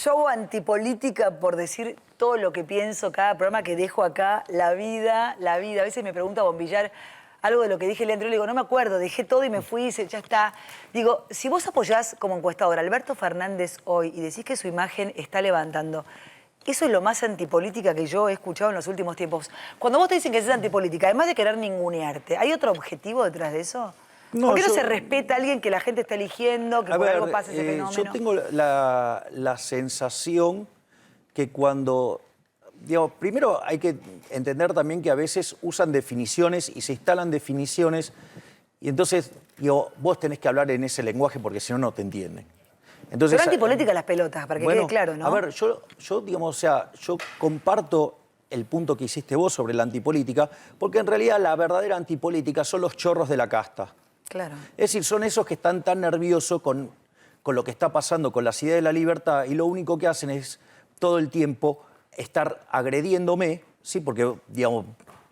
Yo hago antipolítica por decir todo lo que pienso, cada programa que dejo acá, la vida. A veces me pregunta Bombillar algo de lo que dije el día anterior, le digo, no me acuerdo, dejé todo y me fui, y ya está. Digo, si vos apoyás como encuestadora a Alberto Fernández hoy y decís que su imagen está levantando, eso es lo más antipolítica que yo he escuchado en los últimos tiempos. Cuando vos te dicen que es antipolítica, además de querer ningunearte, ¿hay otro objetivo detrás de eso? No, ¿Por qué no se respeta a alguien que la gente está eligiendo, que por algo pasa ese fenómeno? Yo tengo la sensación que cuando... Digamos, primero hay que entender también que a veces usan definiciones y se instalan definiciones y entonces, digo, vos tenés que hablar en ese lenguaje porque si no, no te entienden. Entonces, pero antipolítica las pelotas, para que quede claro, ¿no? A ver, yo digamos, o sea, yo comparto el punto que hiciste vos sobre la antipolítica, porque en realidad la verdadera antipolítica son los chorros de la casta. Claro. Es decir, son esos que están tan nerviosos con lo que está pasando con las ideas de la libertad y lo único que hacen es todo el tiempo estar agrediéndome, ¿sí? Porque, digamos,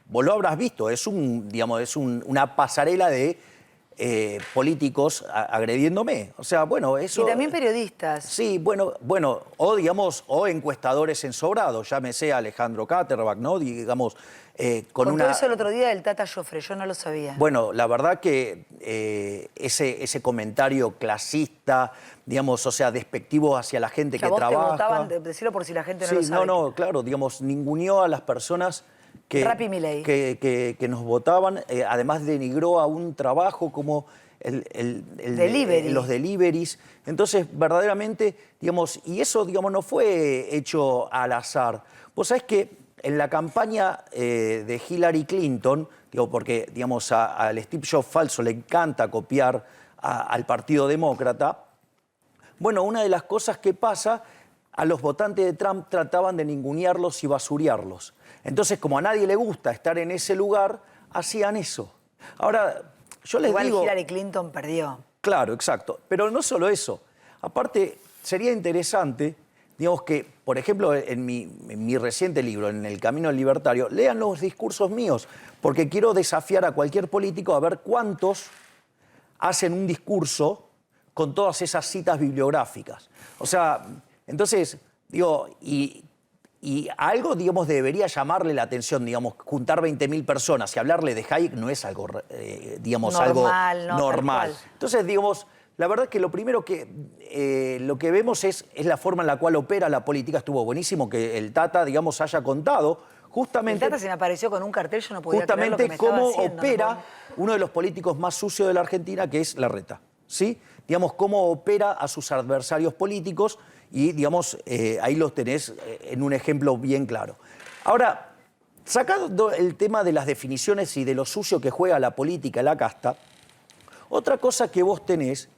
vos lo habrás visto, es una pasarela de políticos agrediéndome. O sea, bueno, eso... Y también periodistas. Sí, bueno, o digamos, o encuestadores ensobrados, llámese Alejandro Katterback, ¿no? Digamos, Contó eso el otro día del Tata Joffre, yo no lo sabía. Bueno, la verdad que ese comentario clasista, digamos, o sea, despectivo hacia la gente que trabaja... Te votaban, decirlo por si la gente no lo sabe. No, claro, digamos, ninguneó a las personas que nos votaban, además denigró a un trabajo como los deliveries. Entonces, verdaderamente, digamos, y eso, digamos, no fue hecho al azar. Vos sabés que en la campaña de Hillary Clinton, digo, porque, digamos, al Steve Jobs falso le encanta copiar al Partido Demócrata, bueno, una de las cosas que pasa, a los votantes de Trump trataban de ningunearlos y basurearlos. Entonces, como a nadie le gusta estar en ese lugar, hacían eso. Ahora, yo les digo... Igual Hillary Clinton perdió. Claro, exacto. Pero no solo eso. Aparte, sería interesante, digamos que, por ejemplo, en mi reciente libro, en El Camino del Libertario, lean los discursos míos, porque quiero desafiar a cualquier político a ver cuántos hacen un discurso con todas esas citas bibliográficas. O sea, entonces, digo, y algo, digamos, debería llamarle la atención, digamos, juntar 20.000 personas y hablarle de Hayek no es algo, digamos, normal. Entonces, digamos, la verdad es que lo primero que lo que vemos es la forma en la cual opera la política. Estuvo buenísimo que el Tata, digamos, haya contado justamente... El Tata se me apareció con un cartel, yo no podía creer lo que me estaba cómo haciendo, opera uno de los políticos más sucios de la Argentina, que es Larreta, ¿sí? Digamos, cómo opera a sus adversarios políticos y, digamos, ahí los tenés en un ejemplo bien claro. Ahora, sacando el tema de las definiciones y de lo sucio que juega la política, la casta, otra cosa que vos tenés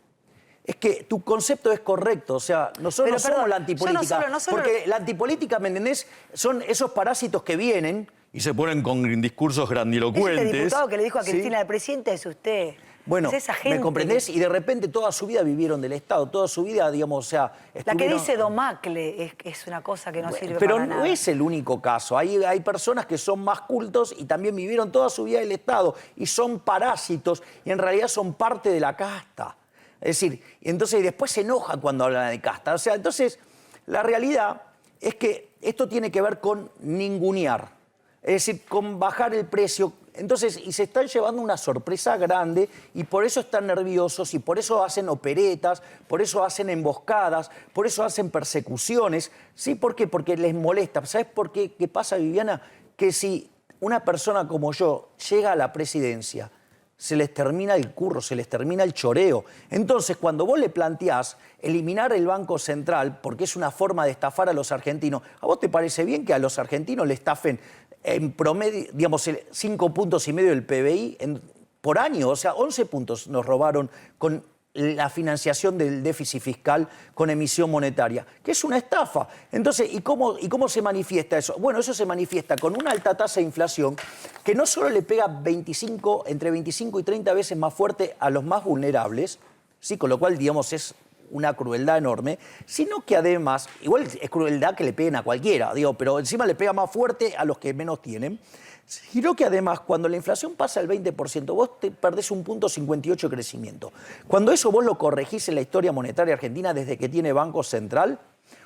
es que tu concepto es correcto. O sea, nosotros no somos la antipolítica. Porque la antipolítica, ¿me entendés? Son esos parásitos que vienen y se ponen con discursos grandilocuentes. Este diputado que le dijo a Cristina, el presidente es usted. Bueno, es esa gente. ¿me comprendés? Y de repente toda su vida vivieron del Estado, toda su vida, digamos, o sea... La que dice Domacle es una cosa que no sirve pero para nada. Pero no es el único caso. Hay personas que son más cultos y también vivieron toda su vida del Estado y son parásitos y en realidad son parte de la casta. Es decir, entonces después se enoja cuando hablan de casta. O sea, entonces, la realidad es que esto tiene que ver con ningunear. Es decir, con bajar el precio. Entonces, y se están llevando una sorpresa grande y por eso están nerviosos y por eso hacen operetas, por eso hacen emboscadas, por eso hacen persecuciones. ¿Sí? ¿Por qué? Porque les molesta. ¿Sabes por qué? ¿Qué pasa, Viviana? Que si una persona como yo llega a la presidencia, se les termina el curro, se les termina el choreo. Entonces, cuando vos le planteás eliminar el Banco Central, porque es una forma de estafar a los argentinos, ¿a vos te parece bien que a los argentinos le estafen en promedio, digamos, 5,5 puntos del PBI por año? O sea, 11 puntos nos robaron con la financiación del déficit fiscal con emisión monetaria, que es una estafa. Entonces, ¿y cómo se manifiesta eso? Bueno, eso se manifiesta con una alta tasa de inflación que no solo le pega entre 25 y 30 veces más fuerte a los más vulnerables, ¿sí? Con lo cual, digamos, es una crueldad enorme, sino que además, igual es crueldad que le peguen a cualquiera, digo, pero encima le pega más fuerte a los que menos tienen, sino que además cuando la inflación pasa el 20%, vos te perdés 1,58 de crecimiento. Cuando eso vos lo corregís en la historia monetaria argentina desde que tiene Banco Central,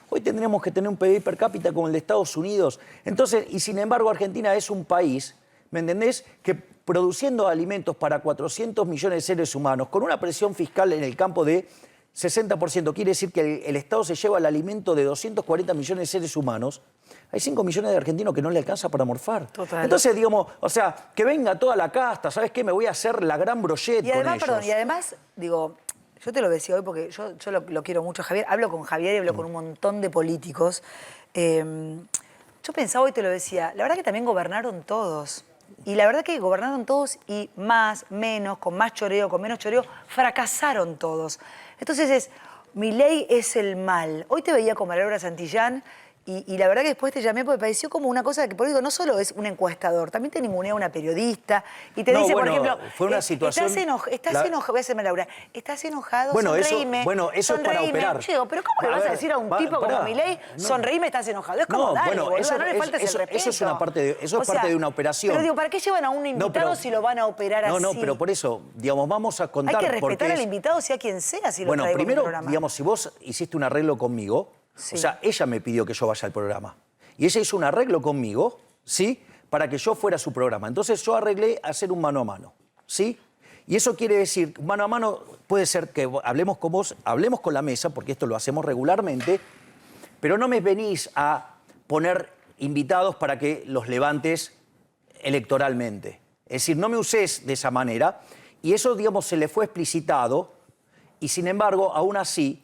Hoy tendríamos que tener un PBI per cápita como el de Estados Unidos. Entonces, y sin embargo, Argentina es un país, ¿me entendés?, que produciendo alimentos para 400 millones de seres humanos, con una presión fiscal en el campo de 60%, quiere decir que el Estado se lleva el alimento de 240 millones de seres humanos, hay 5 millones de argentinos que no le alcanza para morfar. Total. Entonces, digamos, o sea, que venga toda la casta, ¿sabes qué? Me voy a hacer la gran brochette Y además, con ellos. perdón, y además, digo, yo te lo decía hoy porque yo lo quiero mucho a Javier, hablo con Javier y hablo con un montón de políticos. Yo pensaba hoy, te lo decía, la verdad que también gobernaron todos. Y la verdad que gobernaron todos y más, menos, con más choreo, con menos choreo, fracasaron todos. Entonces Milei es el mal. Hoy te veía con Laura Santillán y la verdad que después te llamé porque pareció como una cosa que, por digo, no solo es un encuestador, también te ningunea una periodista y te dice, bueno, por ejemplo, fue una situación... estás enojado, voy a hacerme Laura, estás enojado, Bueno, sonreíme. eso es para operar. Chico, pero ¿cómo le vas a decir a un tipo como Milei, sonreíme, estás enojado? Es como, dale, boluda, no le faltes el respeto. Eso es una parte de una operación. Pero digo, ¿para qué llevan a un invitado si lo van a operar así? No, pero por eso, digamos, vamos a contar... Hay que respetar al invitado, sea quien sea, si lo traigo en el programa. Primero, digamos, si vos hiciste un arreglo conmigo, sí. O sea, ella me pidió que yo vaya al programa. Y ella hizo un arreglo conmigo, ¿sí?, para que yo fuera a su programa. Entonces yo arreglé hacer un mano a mano, ¿sí? Y eso quiere decir, mano a mano puede ser que hablemos con vos, hablemos con la mesa, porque esto lo hacemos regularmente, pero no me venís a poner invitados para que los levantes electoralmente. Es decir, no me uses de esa manera. Y eso, digamos, se le fue explicitado y, sin embargo, aún así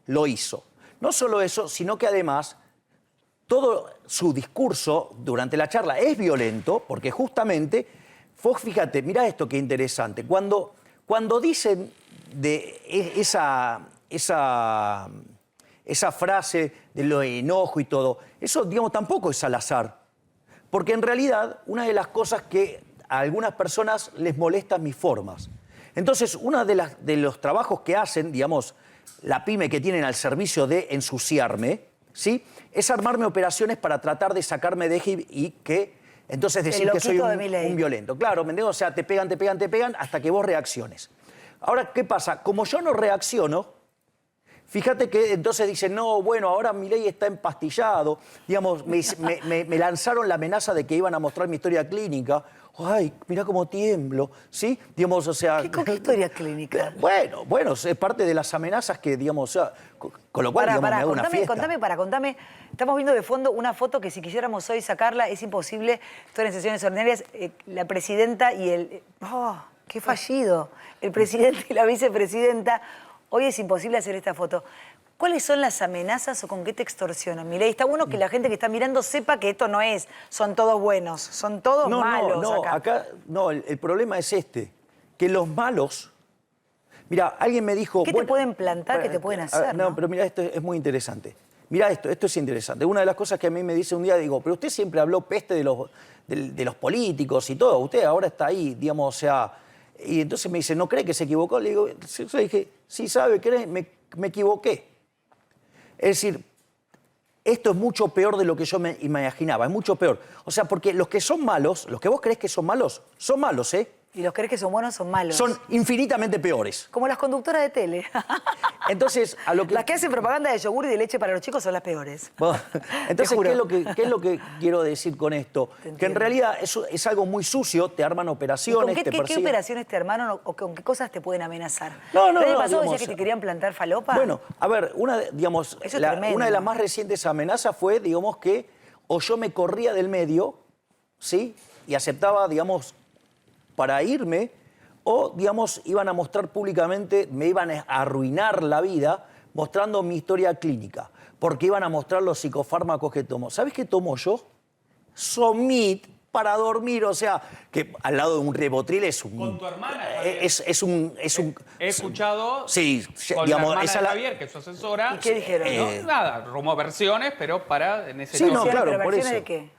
lo hizo. No solo eso, sino que además todo su discurso durante la charla es violento, porque justamente, vos fíjate, mirá esto qué interesante, cuando dicen de esa frase de lo enojo y todo, eso, digamos, tampoco es al azar, porque en realidad una de las cosas que a algunas personas les molestan mis formas. Entonces, uno de los trabajos que hacen, digamos, la pyme que tienen al servicio de ensuciarme, ¿sí?, es armarme operaciones para tratar de sacarme de eje y que entonces decir que soy un violento. Claro, ¿me entiendes? O sea, te pegan hasta que vos reacciones. Ahora, ¿qué pasa? Como yo no reacciono, fíjate que entonces dicen, no, bueno, ahora Milei está empastillado. Digamos, me lanzaron la amenaza de que iban a mostrar mi historia clínica. Ay, mirá cómo tiemblo, ¿sí? Digamos, o sea... ¿Con qué historia clínica? Bueno, es parte de las amenazas que, digamos, o sea, con lo cual, digamos, me hago una fiesta. Contame. Estamos viendo de fondo una foto que si quisiéramos hoy sacarla es imposible. Estoy en sesiones ordinarias, la presidenta y el... ¡Oh, qué fallido! El presidente y la vicepresidenta. Hoy es imposible hacer esta foto. ¿Cuáles son las amenazas o con qué te extorsionan? Milei, está bueno que la gente que está mirando sepa que esto no es, son todos buenos, son todos malos acá. El problema es que los malos... Mira, alguien me dijo... ¿Qué te pueden plantar, qué te pueden hacer? No, pero mira, esto es muy interesante. Mira esto es interesante. Una de las cosas que a mí me dice un día, digo, pero usted siempre habló peste de los políticos y todo, usted ahora está ahí, digamos, o sea... Y entonces me dice, ¿no cree que se equivocó? Le digo, yo le dije, sí sabe, me equivoqué. Es decir, esto es mucho peor de lo que yo me imaginaba, es mucho peor. O sea, porque los que son malos, los que vos creés que son malos, ¿eh? Y los que crees que son buenos son malos. Son infinitamente peores. Como las conductoras de tele. Entonces, a lo que... Las que hacen propaganda de yogur y de leche para los chicos son las peores. Bueno, entonces, ¿qué es lo que quiero decir con esto? Que en realidad es algo muy sucio, te arman operaciones, ¿Qué operaciones te armaron o con qué cosas te pueden amenazar? No, ¿El año pasado decías que te querían plantar falopa? Bueno, a ver, una de las más recientes amenazas fue, digamos, que o yo me corría del medio, ¿sí?, y aceptaba, digamos, para irme, o, digamos, iban a mostrar públicamente, me iban a arruinar la vida mostrando mi historia clínica, porque iban a mostrar los psicofármacos que tomo. ¿Sabes qué tomo yo? Somit para dormir, o sea, que al lado de un Ribotril es un... ¿Con tu hermana? He escuchado sí, con digamos, la hermana esa de Javier, que es su asesora. ¿Y qué dijeron? No, nada, rumó versiones, pero para en ese Sí, no, tema. claro, ¿Pero por versiones eso. de qué?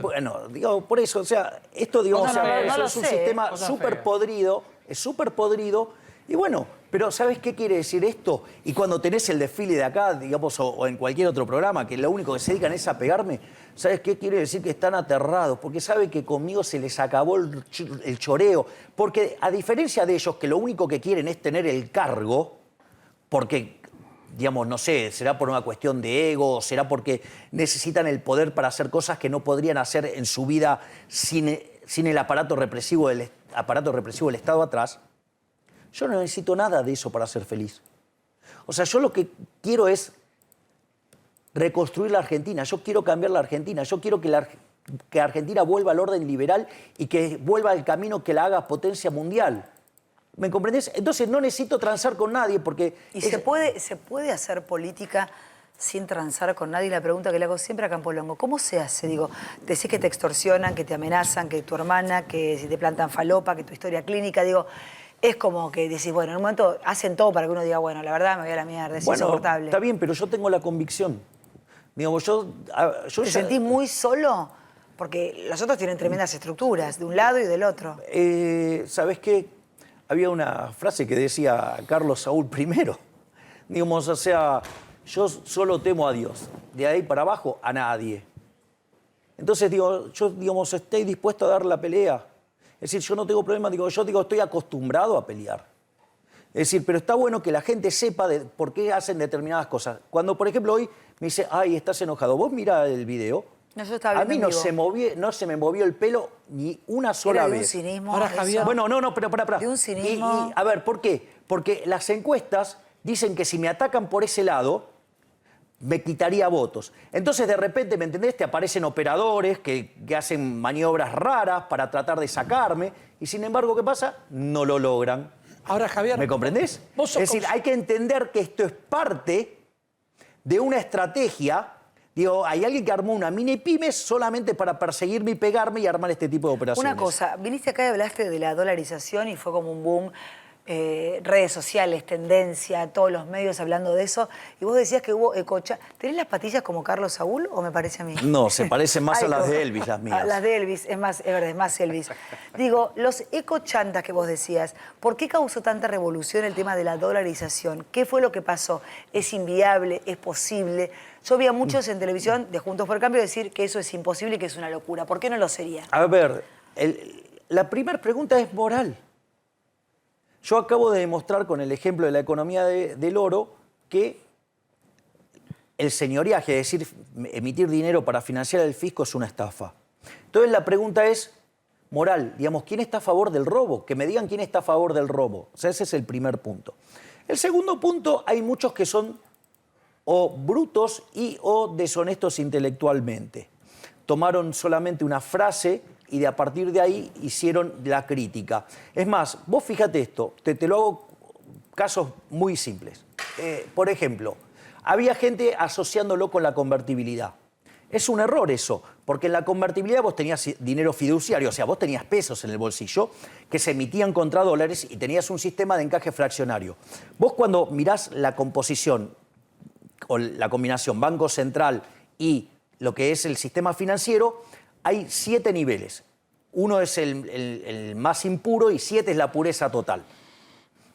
Bueno, digo, por eso, o sea, esto, digamos, Cosas feas. eso No es un lo sé, sistema cosas súper feas. podrido, es súper podrido, y bueno, pero ¿sabes qué quiere decir esto? Y cuando tenés el desfile de acá, digamos, o en cualquier otro programa, que lo único que se dedican es a pegarme, ¿sabes qué quiere decir? Que están aterrados, porque saben que conmigo se les acabó el choreo, porque a diferencia de ellos, que lo único que quieren es tener el cargo, porque digamos, no sé, será por una cuestión de ego, será porque necesitan el poder para hacer cosas que no podrían hacer en su vida sin el aparato represivo del Estado atrás. Yo no necesito nada de eso para ser feliz. O sea, yo lo que quiero es reconstruir la Argentina, yo quiero cambiar la Argentina, yo quiero que Argentina vuelva al orden liberal y que vuelva al camino que la haga potencia mundial. ¿Me comprendés? Entonces no necesito transar con nadie porque... ¿Y se puede hacer política sin transar con nadie? La pregunta que le hago siempre a Campolongo, ¿cómo se hace? Digo, decís que te extorsionan, que te amenazan, que tu hermana, que si te plantan falopa, que tu historia clínica, digo, es como que decís, bueno, en un momento hacen todo para que uno diga, bueno, la verdad me voy a la mierda, es insoportable. Está bien, pero yo tengo la convicción. Digo, ¿Te sentís muy solo? Porque los otros tienen tremendas estructuras, de un lado y del otro. ¿Sabés qué? Había una frase que decía Carlos Saúl primero. Digamos, o sea, yo solo temo a Dios. De ahí para abajo, a nadie. Entonces, digo, yo, digamos, estoy dispuesto a dar la pelea. Es decir, yo no tengo problema, estoy acostumbrado a pelear. Es decir, pero está bueno que la gente sepa por qué hacen determinadas cosas. Cuando, por ejemplo, hoy me dice, ay, estás enojado. Vos mirá el video. No, yo estaba viendo a mí no se me movió el pelo ni una sola vez. Un cinismo. Ahora, Javier. Bueno, no, pero pará. De un cinismo. A ver, ¿por qué? Porque las encuestas dicen que si me atacan por ese lado, me quitaría votos. Entonces, de repente, ¿me entendés? Te aparecen operadores que hacen maniobras raras para tratar de sacarme. Y sin embargo, ¿qué pasa? No lo logran. Ahora, Javier. ¿Me comprendés? Es decir, hay que entender que esto es parte de una estrategia. Digo, hay alguien que armó una mini pyme solamente para perseguirme y pegarme y armar este tipo de operaciones. Una cosa, viniste acá y hablaste de la dolarización y fue como un boom. Redes sociales, tendencia, todos los medios hablando de eso. Y vos decías que hubo ecochantas. ¿Tenés las patillas como Carlos Saúl o me parece a mí? No, se parecen más a las de Elvis, las mías. Las de Elvis, es verdad, es más Elvis. Digo, los ecochantas que vos decías, ¿por qué causó tanta revolución el tema de la dolarización? ¿Qué fue lo que pasó? ¿Es inviable? ¿Es posible? Yo vi a muchos en televisión de Juntos por el Cambio decir que eso es imposible y que es una locura. ¿Por qué no lo sería? A ver, la primera pregunta es moral. Yo acabo de demostrar con el ejemplo de la economía del oro que el señoriaje, es decir, emitir dinero para financiar el fisco es una estafa. Entonces la pregunta es moral, digamos, ¿quién está a favor del robo? Que me digan quién está a favor del robo. O sea, ese es el primer punto. El segundo punto, hay muchos que son o brutos o deshonestos intelectualmente. Tomaron solamente una frase y a partir de ahí hicieron la crítica. Es más, vos fíjate esto, te lo hago casos muy simples. Por ejemplo, había gente asociándolo con la convertibilidad. Es un error eso, porque en la convertibilidad vos tenías dinero fiduciario, o sea, vos tenías pesos en el bolsillo que se emitían contra dólares y tenías un sistema de encaje fraccionario. Vos cuando mirás la composición o la combinación Banco Central y lo que es el sistema financiero, hay 7 niveles. Uno es el más impuro y 7 es la pureza total.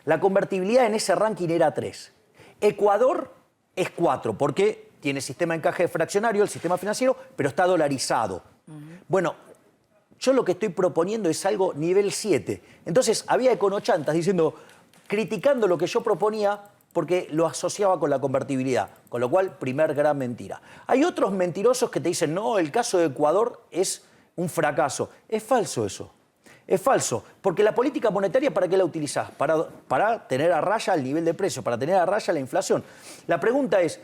La convertibilidad en ese ranking era 3. Ecuador es 4, porque tiene sistema de encaje fraccionario, el sistema financiero, pero está dolarizado. Bueno, yo lo que estoy proponiendo es algo nivel 7. Entonces, había econochantas criticando lo que yo proponía porque lo asociaba con la convertibilidad, con lo cual, primer gran mentira. Hay otros mentirosos que te dicen, no, el caso de Ecuador es un fracaso. Es falso eso. Es falso, porque la política monetaria, ¿para qué la utilizás? Para tener a raya el nivel de precio, para tener a raya la inflación. La pregunta es,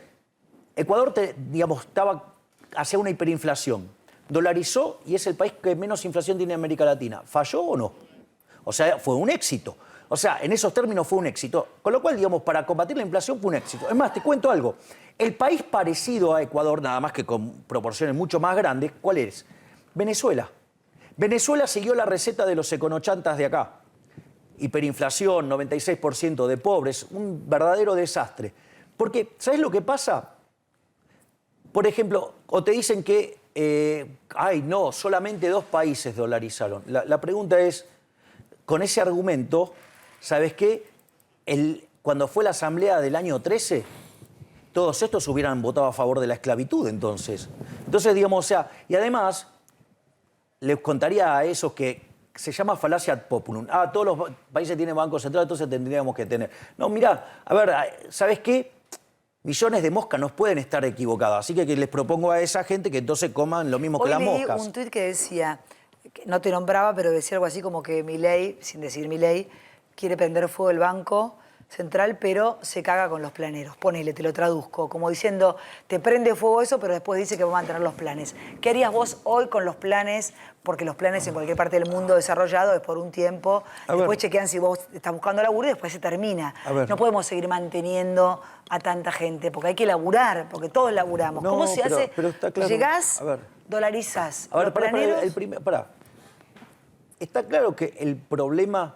Ecuador, estaba hacia una hiperinflación, dolarizó y es el país que menos inflación tiene en América Latina. ¿Falló o no? O sea, fue un éxito. O sea, en esos términos fue un éxito. Con lo cual, para combatir la inflación fue un éxito. Es más, te cuento algo. El país parecido a Ecuador, nada más que con proporciones mucho más grandes, ¿cuál es? Venezuela. Venezuela siguió la receta de los econochantas de acá. Hiperinflación, 96% de pobres, un verdadero desastre. Porque, ¿sabes lo que pasa? Por ejemplo, o te dicen que, no, solamente 2 países dolarizaron. La pregunta es, con ese argumento, ¿sabes qué? Cuando fue la asamblea del año 13, todos estos hubieran votado a favor de la esclavitud, entonces. Entonces, y además, les contaría a esos que se llama falacia ad populum. Todos los países tienen Banco Central, entonces tendríamos que tener. No, mirá, a ver, ¿sabes qué? millones de moscas no pueden estar equivocadas. Así que les propongo a esa gente que entonces coman lo mismo que las Hoy leí moscas. un tuit que decía, que no te nombraba, pero decía algo así como que Milei, sin decir Milei, quiere prender fuego el Banco Central, pero se caga con los planeros. Ponele, te lo traduzco, como diciendo, te prende fuego eso, pero después dice que va a mantener los planes. ¿Qué harías vos hoy con los planes? Porque los planes en cualquier parte del mundo desarrollado es por un tiempo. Después chequean si vos estás buscando laburo y después se termina. No podemos seguir manteniendo a tanta gente, porque hay que laburar, porque todos laburamos. No, ¿Cómo se hace? pero está claro. Llegás, A ver. dolarizás. A ver, los planeros. pará. Está claro que el problema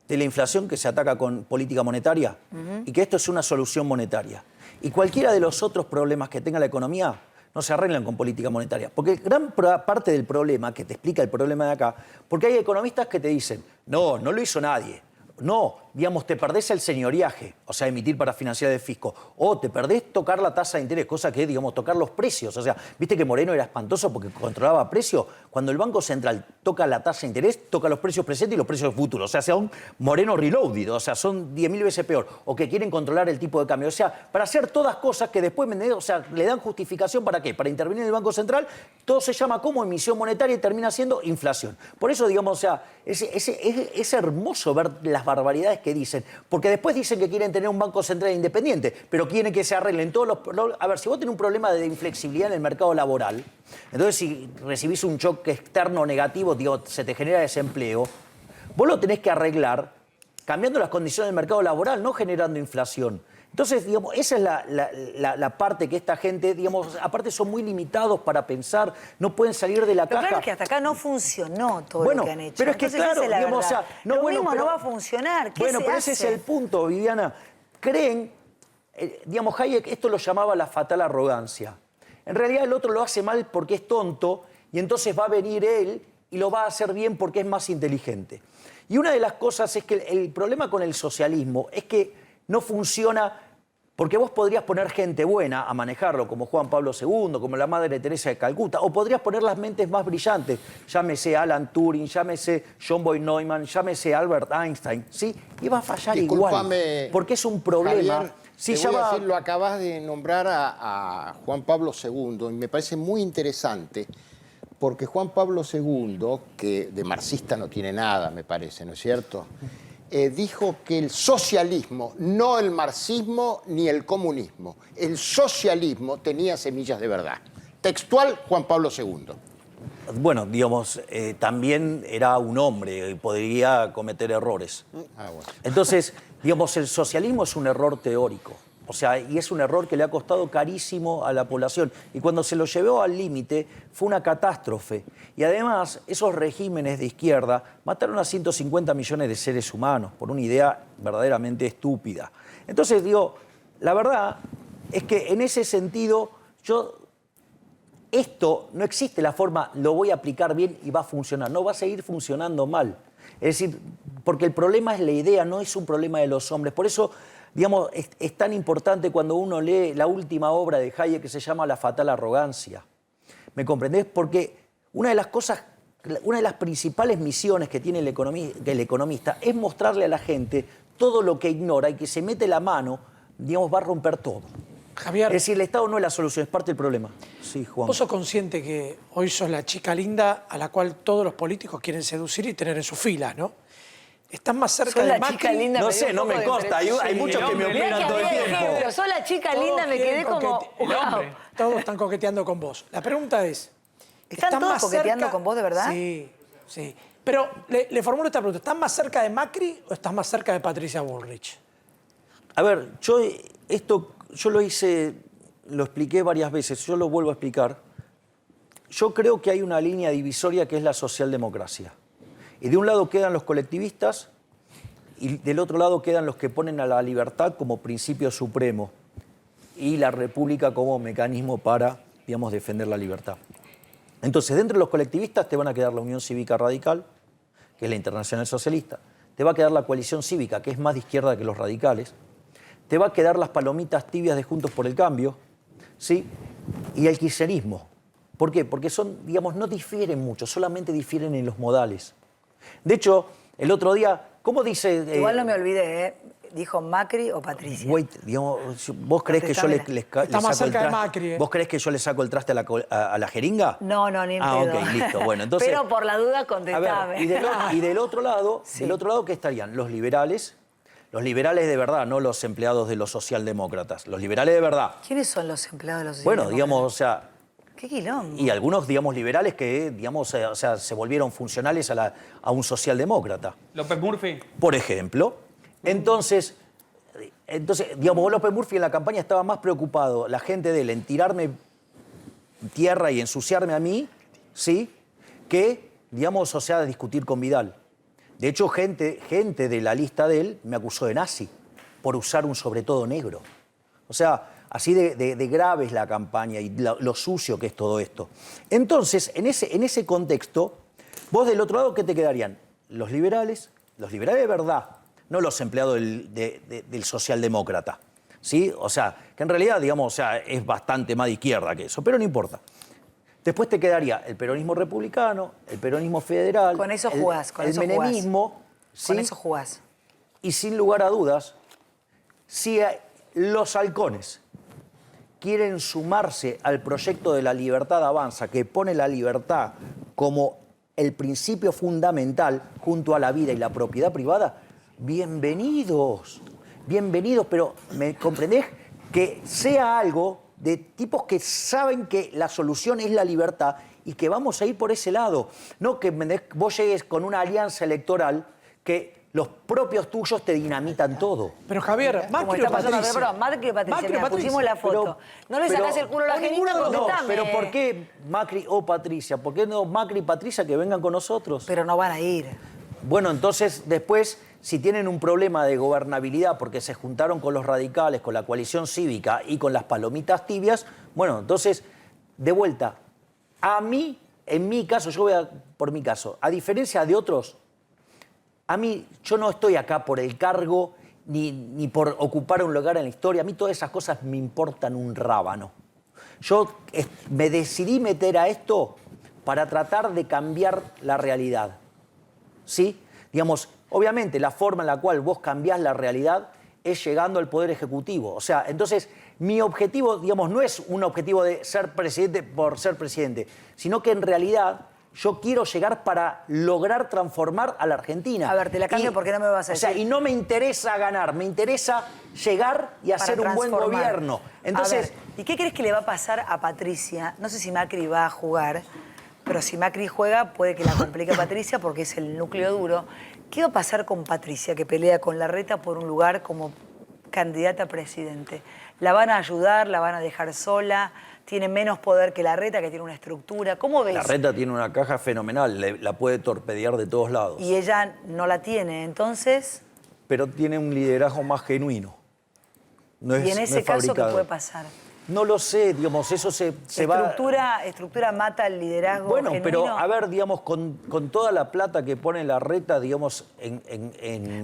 de la inflación que se ataca con política monetaria y que esto es una solución monetaria. Y cualquiera de los otros problemas que tenga la economía no se arreglan con política monetaria. Porque gran parte del problema, que te explica el problema de acá, porque hay economistas que te dicen, no lo hizo nadie. No, digamos, te perdés el señoriaje, o sea, emitir para financiar el fisco, o te perdés tocar la tasa de interés, cosa que, digamos, tocar los precios. O sea, viste que Moreno era espantoso porque controlaba precios. Cuando el Banco Central toca la tasa de interés, toca los precios presentes y los precios futuros. O sea, son Moreno reloaded, o sea, son 10.000 veces peor. O que quieren controlar el tipo de cambio. O sea, para hacer todas cosas que después, o sea, le dan justificación ¿para qué? Para intervenir en el Banco Central, todo se llama como emisión monetaria y termina siendo inflación. Por eso, digamos, o sea, es hermoso ver las barbaridades que dicen, porque después dicen que quieren tener un Banco Central independiente, pero quieren que se arreglen todos los problemas. A ver, si vos tenés un problema de inflexibilidad en el mercado laboral, entonces si recibís un choque externo negativo, digo, se te genera desempleo, vos lo tenés que arreglar cambiando las condiciones del mercado laboral, no generando inflación. Entonces, digamos, esa es la parte que esta gente, digamos, aparte son muy limitados para pensar, no pueden salir de la Pero caja. claro que hasta acá no funcionó todo Bueno, lo que han hecho. pero es que Entonces, claro, esa es la digamos, verdad. o sea, no, lo bueno, mismo pero, no va a funcionar. ¿Qué bueno, se pero hace? ese es el punto, Viviana. Creen, digamos, Hayek esto lo llamaba la fatal arrogancia. En realidad el otro lo hace mal porque es tonto y entonces va a venir él y lo va a hacer bien porque es más inteligente. Y una de las cosas es que el problema con el socialismo es que no funciona. Porque vos podrías poner gente buena a manejarlo, como Juan Pablo II, como la Madre Teresa de Calcuta, o podrías poner las mentes más brillantes, llámese Alan Turing, llámese John Boy Neumann, llámese Albert Einstein, ¿sí? Y va a fallar igual, porque es un problema. Javier, Sí, te voy a decir, lo acabas de nombrar a Juan Pablo II, y me parece muy interesante, porque Juan Pablo II, que de marxista no tiene nada, me parece, ¿no es cierto?, dijo que el socialismo, no el marxismo ni el comunismo, el socialismo tenía semillas de verdad. Textual, Juan Pablo II. Bueno, digamos, también era un hombre y podría cometer errores. Bueno. Entonces, digamos, el socialismo es un error teórico. O sea, y es un error que le ha costado carísimo a la población. Y cuando se lo llevó al límite, fue una catástrofe. Y además, esos regímenes de izquierda mataron a 150 millones de seres humanos por una idea verdaderamente estúpida. Entonces, digo, la verdad es que en ese sentido, esto no existe la forma, lo voy a aplicar bien y va a funcionar. No, va a seguir funcionando mal. Es decir, porque el problema es la idea, no es un problema de los hombres. Por eso, digamos, es tan importante cuando uno lee la última obra de Hayek que se llama La fatal arrogancia. ¿Me comprendés? Porque una de las principales misiones que tiene el economista es mostrarle a la gente todo lo que ignora y que se mete la mano, digamos, va a romper todo. Javier, Es decir, el Estado no es la solución, es parte del problema. Sí, Juan. vos sos consciente que hoy sos la chica linda a la cual todos los políticos quieren seducir y tener en sus filas, ¿no? Estás más cerca Sos de la Macri. chica linda. No me dio sé, un no poco me de consta. Hay impresión. muchos que me hombre, Mirá opinan que todo el había tiempo. ejemplos. Sos la chica Todos linda, me quieren quedé como... El wow. hombre. Todos están coqueteando con vos. La pregunta es... ¿Están ¿estás todos más coqueteando con vos, de verdad? Sí, sí. Pero le formulo esta pregunta. ¿Estás más cerca de Macri o estás más cerca de Patricia Bullrich? A ver, yo lo hice, lo expliqué varias veces, yo lo vuelvo a explicar. Yo creo que hay una línea divisoria que es la socialdemocracia. Y de un lado quedan los colectivistas y del otro lado quedan los que ponen a la libertad como principio supremo y la república como mecanismo para, digamos, defender la libertad. Entonces, dentro de los colectivistas te van a quedar la Unión Cívica Radical, que es la Internacional Socialista, te va a quedar la Coalición Cívica, que es más de izquierda que los radicales, te va a quedar las palomitas tibias de Juntos por el Cambio, ¿sí? Y el kirchnerismo. ¿Por qué? Porque son, digamos, no difieren mucho, solamente difieren en los modales. De hecho, el otro día, ¿cómo dice...? Igual no me olvidé, dijo Macri o Patricia. Wait, digamos, ¿vos creés que yo le Está más saco el cerca de traste? Macri, ¿eh? ¿Vos creés que yo le saco el traste a la jeringa? No, ni en Ah, pedo. ok, listo. Bueno, entonces... Pero por la duda, A contestame. ver, y del otro lado, ¿qué estarían? Los liberales de verdad, no los empleados de los socialdemócratas. Los liberales de verdad. ¿Quiénes son los empleados de los Bueno, socialdemócratas? digamos, o sea... ¿Qué quilombo? Y algunos, digamos, liberales que, digamos, o sea, se volvieron funcionales a un socialdemócrata. López Murphy. Por ejemplo. Entonces, digamos, López Murphy en la campaña estaba más preocupado, la gente de él, en tirarme tierra y ensuciarme a mí, ¿sí? Que, digamos, o sea, de discutir con Vidal. De hecho, gente de la lista de él me acusó de nazi por usar un sobre todo negro. O sea, así de grave es la campaña y lo sucio que es todo esto. Entonces, en ese contexto, vos del otro lado, ¿qué te quedarían? Los liberales de verdad, no los empleados del socialdemócrata. ¿Sí? O sea, que en realidad, digamos, o sea, es bastante más de izquierda que eso, pero no importa. Después te quedaría el peronismo republicano, el peronismo federal, Con eso jugás, con el eso jugás. menemismo. ¿sí? Con eso jugás. Y sin lugar a dudas, si los halcones quieren sumarse al proyecto de la libertad avanza, que pone la libertad como el principio fundamental junto a la vida y la propiedad privada, bienvenidos, pero ¿me comprendés? Que sea algo de tipos que saben que la solución es la libertad y que vamos a ir por ese lado. No que vos llegues con una alianza electoral que los propios tuyos te dinamitan todo. Pero Javier, Como Macri está o pasando, Patricia. pero Macri o Patricia, Macri o mira, Patricia. pusimos la foto. No le sacás el culo a la jeringa, No, contestame. pero ¿por qué Macri o Patricia? ¿Por qué no Macri y Patricia que vengan con nosotros? Pero no van a ir. Bueno, entonces después, si tienen un problema de gobernabilidad porque se juntaron con los radicales, con la coalición cívica y con las palomitas tibias, bueno, entonces, de vuelta, a mí, en mi caso, por mi caso, a diferencia de otros, a mí, yo no estoy acá por el cargo ni por ocupar un lugar en la historia. A mí todas esas cosas me importan un rábano. Yo me decidí meter a esto para tratar de cambiar la realidad. ¿Sí? Digamos, obviamente la forma en la cual vos cambiás la realidad es llegando al Poder Ejecutivo. O sea, entonces, mi objetivo, digamos, no es un objetivo de ser presidente por ser presidente, sino que en realidad yo quiero llegar para lograr transformar a la Argentina. A ver, te la cambio porque no me vas a O sea, decir. y no me interesa ganar, me interesa llegar y hacer un buen transformar. gobierno. Entonces, A ver, ¿y qué crees que le va a pasar a Patricia? No sé si Macri va a jugar, pero si Macri juega puede que la complique a Patricia porque es el núcleo duro. ¿Qué va a pasar con Patricia, que pelea con Larreta por un lugar como candidata a presidente? ¿La van a ayudar? ¿La van a dejar sola? ¿Tiene menos poder que Larreta, que tiene una estructura? ¿Cómo ves? Larreta tiene una caja fenomenal, la puede torpedear de todos lados. Y ella no la tiene, entonces... Pero tiene un liderazgo más genuino. No es, y en no ese es caso, ¿qué fabricado. puede pasar? No lo sé, digamos, eso se va... Estructura mata el liderazgo Bueno, genuino. pero a ver, digamos, con toda la plata que pone Larreta, digamos, en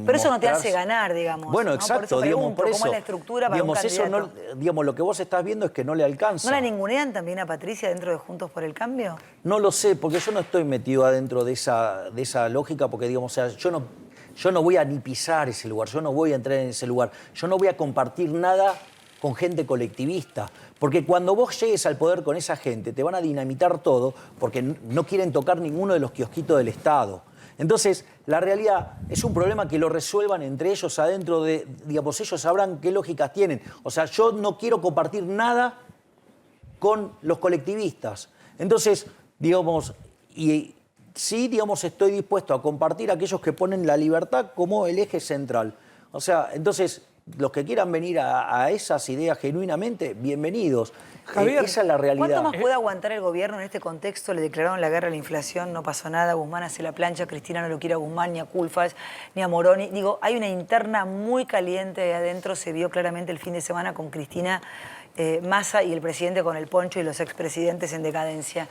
Pero eso no te mostrarse- hace ganar, digamos. Bueno, ¿no? exacto, por eso digamos, pregunto, por ¿cómo eso. es la estructura para digamos, un eso no, candidato? digamos, lo que vos estás viendo es que no le alcanza. ¿No la ningunean también a Patricia dentro de Juntos por el Cambio? No lo sé, porque yo no estoy metido adentro de esa lógica, porque, digamos, o sea, yo no voy a ni pisar ese lugar, yo no voy a entrar en ese lugar, yo no voy a compartir nada con gente colectivista, porque cuando vos llegues al poder con esa gente, te van a dinamitar todo, porque no quieren tocar ninguno de los kiosquitos del Estado. Entonces, la realidad es un problema que lo resuelvan entre ellos adentro de, digamos, ellos sabrán qué lógicas tienen. O sea, yo no quiero compartir nada con los colectivistas. Entonces, digamos, y sí, digamos, estoy dispuesto a compartir a aquellos que ponen la libertad como el eje central. O sea, entonces, los que quieran venir a esas ideas genuinamente, bienvenidos. Javier, esa es la realidad. ¿Cuánto más puede aguantar el gobierno en este contexto? Le declararon la guerra a la inflación, no pasó nada, Guzmán hace la plancha, Cristina no lo quiere a Guzmán, ni a Culfas, ni a Moroni. Digo, hay una interna muy caliente ahí adentro, se vio claramente el fin de semana con Cristina Massa y el presidente con el poncho y los expresidentes en decadencia.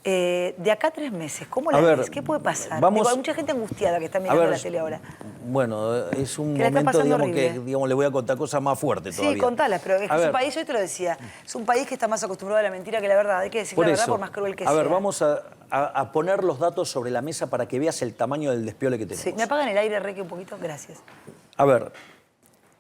De acá a 3 meses, ¿cómo la ves? ¿Qué puede pasar? Digo, hay mucha gente angustiada que está mirando la tele ahora. Bueno, es un Que la está momento, pasando digamos, que horrible. le voy a contar cosas más fuertes todavía. Sí, contalas, pero es que A es un ver, país, hoy te lo decía, es un país que está más acostumbrado a la mentira que a la verdad. Hay que decir la verdad por más cruel que sea. a ver, vamos a poner los datos sobre la mesa para que veas el tamaño del despiole que tenemos. Sí, ¿me apagan el aire, Reque, un poquito? Gracias. A ver,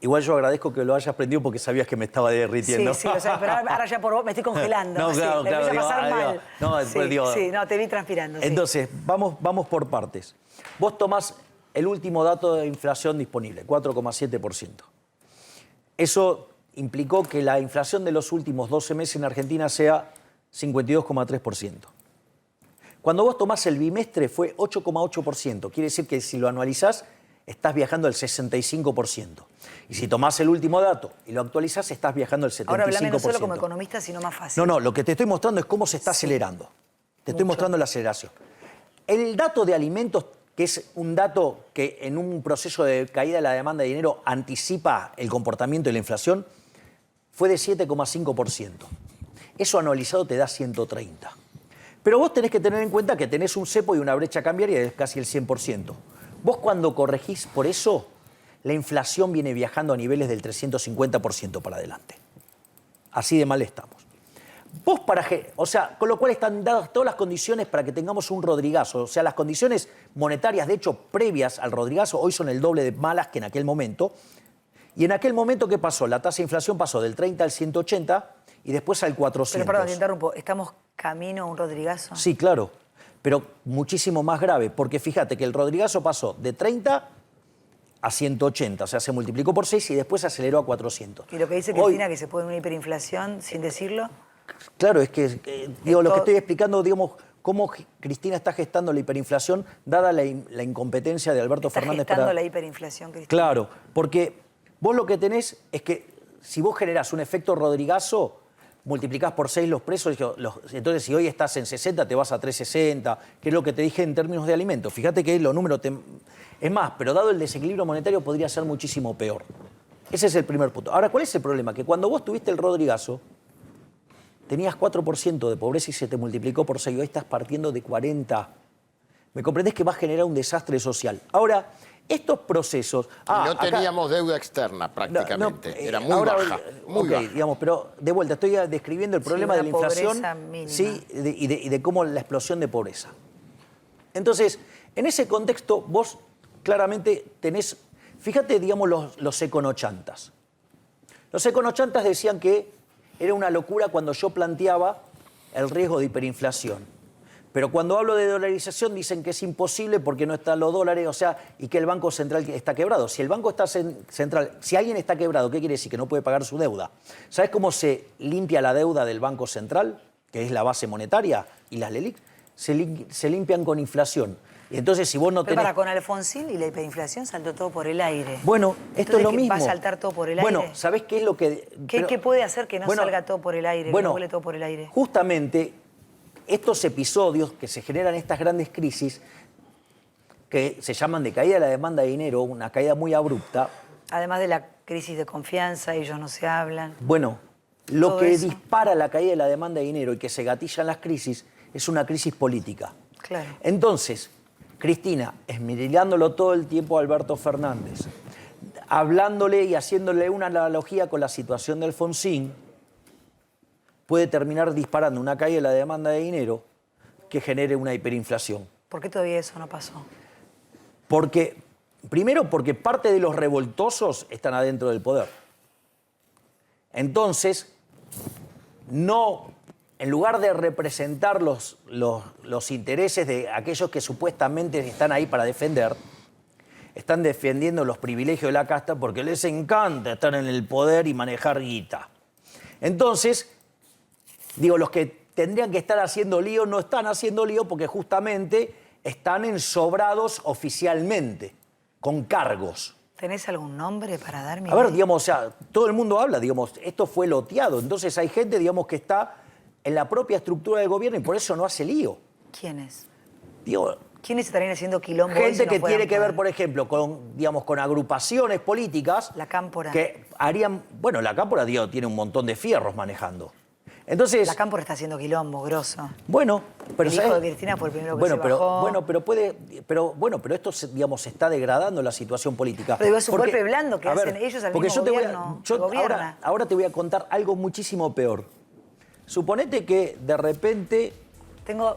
Igual yo agradezco que lo hayas prendido porque sabías que me estaba derritiendo. Sí, o sea, pero ahora ya por vos me estoy congelando. No, así, claro, me empieza a pasar digo, mal. no, después digo- sí, no, te vi transpirando. Sí. Entonces, vamos por partes. Vos tomás el último dato de inflación disponible, 4,7%. Eso implicó que la inflación de los últimos 12 meses en Argentina sea 52,3%. Cuando vos tomás el bimestre fue 8,8%. Quiere decir que si lo anualizás, estás viajando al 65%. Y si tomás el último dato y lo actualizás, estás viajando al 75%. Ahora hablame no solo como economista, sino más fácil. No, lo que te estoy mostrando es cómo se está acelerando. Te estoy mostrando la aceleración. El dato de alimentos, que es un dato que en un proceso de caída de la demanda de dinero anticipa el comportamiento de la inflación, fue de 7,5%. Eso anualizado te da 130. Pero vos tenés que tener en cuenta que tenés un cepo y una brecha cambiaria de casi el 100%. Vos cuando corregís por eso, la inflación viene viajando a niveles del 350% para adelante. Así de mal estamos. Vos o sea, con lo cual están dadas todas las condiciones para que tengamos un Rodrigazo. O sea, las condiciones monetarias, de hecho, previas al Rodrigazo, hoy son el doble de malas que en aquel momento. Y en aquel momento, ¿qué pasó? La tasa de inflación pasó del 30 al 180 y después al 400. Pero perdón, te interrumpo. ¿Estamos camino a un Rodrigazo? Sí, claro, pero muchísimo más grave, porque fíjate que el Rodrigazo pasó de 30 a 180, o sea, se multiplicó por 6 y después se aceleró a 400. Y lo que dice Cristina, que se puede una hiperinflación sin decirlo. Claro, es que digo, lo que estoy explicando, digamos, cómo Cristina está gestando la hiperinflación, dada la incompetencia de Alberto Fernández Está gestando la hiperinflación, Cristina. Claro, porque vos lo que tenés es que si vos generás un efecto Rodrigazo, multiplicás por 6 los precios, entonces si hoy estás en 60 te vas a 360, que es lo que te dije en términos de alimentos. Fíjate que los números... Es más, pero dado el desequilibrio monetario podría ser muchísimo peor. Ese es el primer punto. Ahora, ¿cuál es el problema? Que cuando vos tuviste el Rodrigazo, tenías 4% de pobreza y se te multiplicó por 6. Hoy estás partiendo de 40. ¿Me comprendés que va a generar un desastre social? Ahora, estos procesos... no teníamos deuda externa prácticamente, era muy baja. Muy baja. Digamos, pero de vuelta, estoy describiendo el problema de la inflación mínima. sí, y de cómo la explosión de pobreza. Entonces, en ese contexto, vos claramente tenés... Fíjate, digamos, los econochantas. Los econochantas decían que era una locura cuando yo planteaba el riesgo de hiperinflación. Pero cuando hablo de dolarización dicen que es imposible porque no están los dólares, o sea, y que el Banco Central está quebrado. Si el Banco Central, si alguien está quebrado, ¿qué quiere decir? Que no puede pagar su deuda. ¿Sabes cómo se limpia la deuda del Banco Central? Que es la base monetaria, y las LELIC, se limpian con inflación. Y entonces si vos no Pero tenés... con Alfonsín y la hiperinflación saltó todo por el aire. Bueno, esto es lo mismo. ¿Va a saltar todo por el aire? Bueno, ¿sabés qué es lo que...? ¿Qué puede hacer que no salga todo por el aire, que no vuele todo por el aire? Justamente estos episodios que se generan estas grandes crisis, que se llaman de caída de la demanda de dinero, una caída muy abrupta. Además de la crisis de confianza, ellos no se hablan. Bueno, lo que eso dispara la caída de la demanda de dinero y que se gatillan las crisis es una crisis política. Claro. Entonces, Cristina, esmerilándolo todo el tiempo a Alberto Fernández, hablándole y haciéndole una analogía con la situación de Alfonsín, puede terminar disparando una caída de la demanda de dinero que genere una hiperinflación. ¿Por qué todavía eso no pasó? Primero porque parte de los revoltosos están adentro del poder. Entonces, en lugar de representar los intereses de aquellos que supuestamente están ahí para defender, están defendiendo los privilegios de la casta porque les encanta estar en el poder y manejar guita. Entonces, digo, los que tendrían que estar haciendo lío no están haciendo lío porque justamente están ensobrados oficialmente, con cargos. ¿Tenés algún nombre para darme? A ver, digamos, o sea, todo el mundo habla, digamos, esto fue loteado. Entonces hay gente, digamos, que está en la propia estructura del gobierno y por eso no hace lío. ¿Quiénes? Digo, ¿Quiénes estarían haciendo quilombo? hoy gente si no que fueran tiene que ver, poder? por ejemplo, con agrupaciones políticas. La Cámpora. Que harían... Bueno, la Cámpora, digo, tiene un montón de fierros manejando. Entonces... La Cámpora está haciendo quilombo, grosso. Bueno, pero... El hijo de Cristina fue el primero que bueno, se pero, bajó. pero esto, digamos, se está degradando la situación política. Pero digo, es un Porque, golpe blando que a hacen ver, ellos al porque mismo yo gobierno que gobierna. ahora te voy a contar algo muchísimo peor. Suponete que de repente... Tengo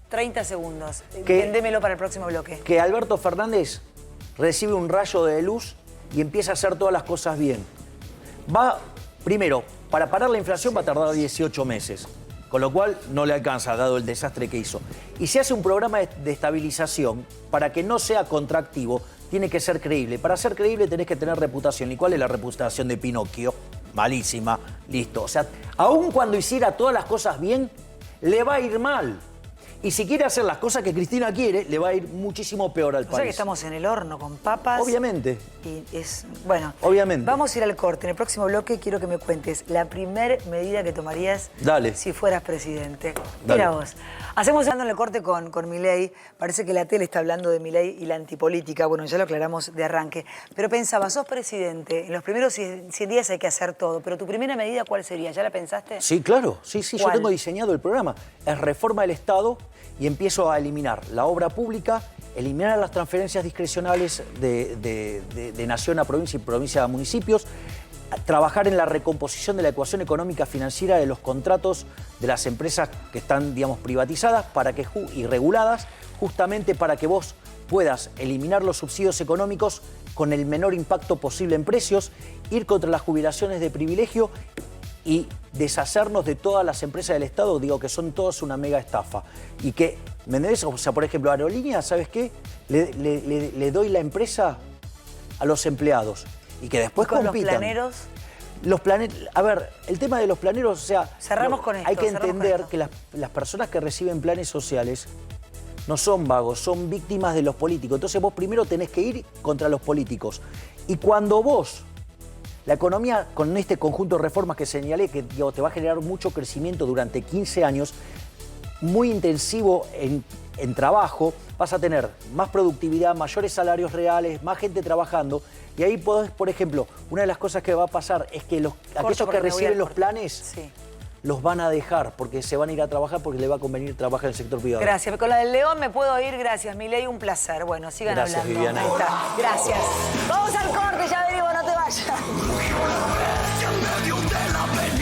30 segundos. Que- Vendémelo para el próximo bloque. que Alberto Fernández recibe un rayo de luz y empieza a hacer todas las cosas bien. Primero, para parar la inflación va a tardar 18 meses, con lo cual no le alcanza, dado el desastre que hizo. Y se hace un programa de estabilización para que no sea contractivo, tiene que ser creíble. Para ser creíble tenés que tener reputación. ¿Y cuál es la reputación de Pinocchio? Malísima, listo. O sea, aun cuando hiciera todas las cosas bien, le va a ir mal. Y si quiere hacer las cosas que Cristina quiere, le va a ir muchísimo peor al O sea país. que estamos en el horno con papas. Obviamente. Y es, bueno, Obviamente. Vamos a ir al corte. En el próximo bloque quiero que me cuentes la primer medida que tomarías Dale. si fueras presidente. Dale. Mira vos. Hacemos hablando en el corte con Milei. Parece que la tele está hablando de Milei y la antipolítica. Bueno, ya lo aclaramos de arranque. Pero pensaba, sos presidente, en los primeros 100 días hay que hacer todo. Pero tu primera medida, ¿cuál sería? ¿Ya la pensaste? Sí, claro. Sí, yo ¿Cuál? tengo diseñado el programa. Es reforma del Estado y empiezo a eliminar la obra pública, eliminar las transferencias discrecionales de nación a provincia y provincia a municipios, trabajar en la recomposición de la ecuación económica financiera de los contratos de las empresas que están, digamos, privatizadas y reguladas, justamente para que vos puedas eliminar los subsidios económicos con el menor impacto posible en precios, ir contra las jubilaciones de privilegio y deshacernos de todas las empresas del Estado, digo que son todas una mega estafa. Y que, ¿me entendés? O sea, por ejemplo, Aerolíneas, ¿sabes qué? Le doy la empresa a los empleados y que después ¿Con compitan. los planeros? A ver, el tema de los planeros, o sea... Cerramos con esto, hay que cerramos con entender esto. que las personas que reciben planes sociales no son vagos, son víctimas de los políticos. Entonces vos primero tenés que ir contra los políticos. Y cuando vos... La economía, con este conjunto de reformas que señalé, que digo, te va a generar mucho crecimiento durante 15 años, muy intensivo en trabajo, vas a tener más productividad, mayores salarios reales, más gente trabajando. Y ahí podés, por ejemplo, una de las cosas que va a pasar es que aquellos que reciben los planes Sí. los van a dejar porque se van a ir a trabajar porque les va a convenir trabajar en el sector privado. Gracias. Con la del León me puedo ir. Gracias, Milei. Un placer. Bueno, sigan Gracias, hablando. Viviana. Ahí está. Gracias. Vamos al corte. Ya venimos. No te vayas. En medio de la